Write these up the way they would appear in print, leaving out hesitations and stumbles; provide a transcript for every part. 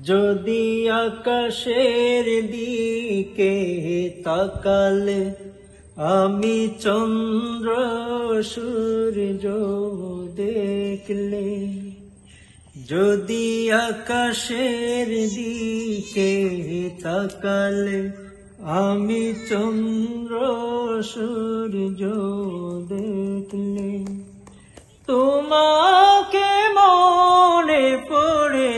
যদি আকাশের দিকে তাকালে আমি চন্দ্র সূর্য দেখলে, যদি আকাশের দিকে তাকালে আমি চন্দ্র সূর্য দেখলে, তোমাকে মনে পড়ে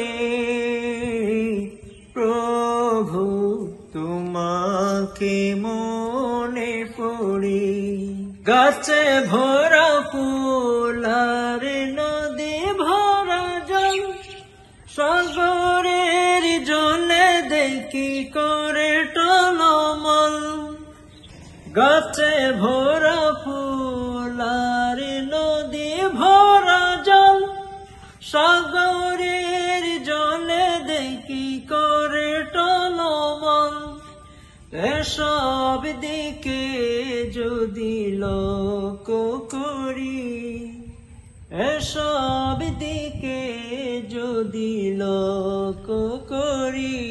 প্রভু, তোমাকে মনে পড়ে। গাছে ভরা ফুল আর নদী ভরা জল, সাগরের জলে দেখি করে টলমল। গাছে ভরা ফুল আর নদী ভরা জল, সাগরের জলে দেখি করে টলমল। এসব দিকে যদি লক্ষ্য করি, এসব দিকে যদি লক্ষ্য করি,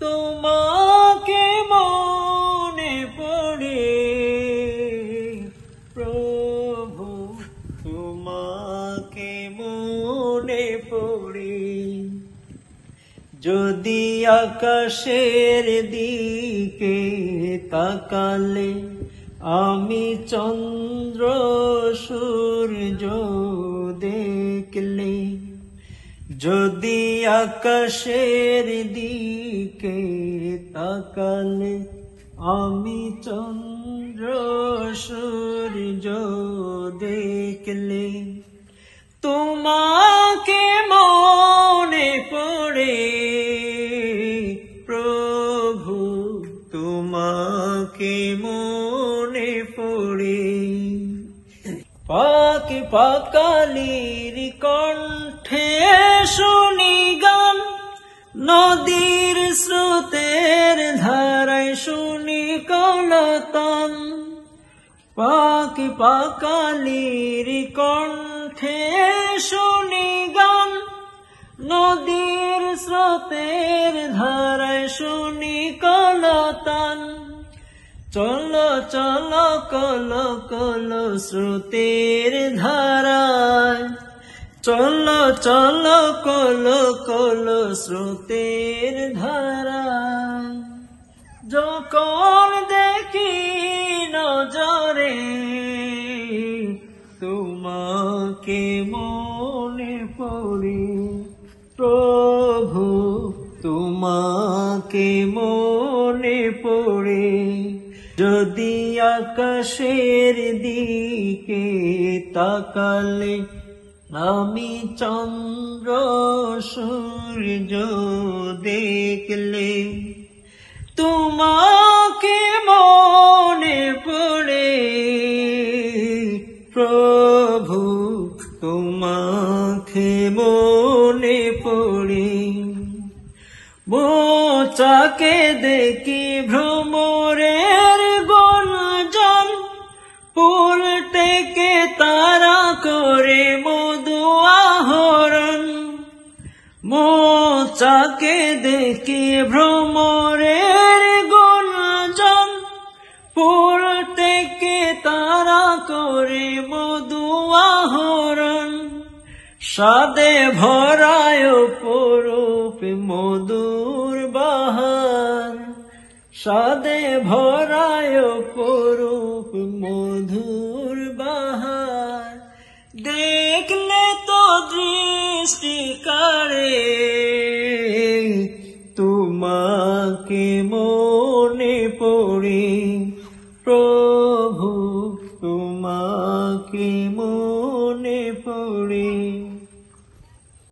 তোমাকে মনে পড়ে প্রভু, তোমাকে মনে পড়ে। যদি আকাশের দিকে তাকালে আমি চন্দ্র সূর্য দেখলে, যদি আকাশের দিকে তাকালে আমি চন্দ্র সূর্য দেখলে, তোমাকে মনে পড়ে প্রভু, তোমাকে মনে পড়ে। পাক পাকালির কণ্ঠে শুনি গান, নদীর স্রোতের ধারায় শুনি কলতান। পাক পাকালির কণ্ঠে শুনি গান, নদীর স্রোতের ধারায় শুনি কলতান। চলো চলো কল কল স্রোতের ধারায়, চলো চলো কল কল স্রোতের ধারায়। যখন দেখি নজরে তোমাকে মনে পড়ে প্রভু, তোমাকে মনে পড়ে। যদি আকাশের দিকে তাকালে আমি চন্দ্র সূর্য দেখলে, তোমাকে মনে পড়ে প্রভু, তোমাকে মনে পড়ে। মোচাকে দেখি ভ্রমরের গুঞ্জন, ফুল থেকে তারা করে মধু আহরণ। মোচাকে দেখি ভ্রমরের গুঞ্জন, ফুল থেকে তারা করে মধু আহরণ। সাদে ভরায় অপরূপ মধুর বাহার, সাদে ভরায় অপরূপ মধুর বাহার। দেখলে তো দৃষ্টি কাড়ে তোমাকে মনে পড়ে প্রভু, তোমাকে মনে পড়ে।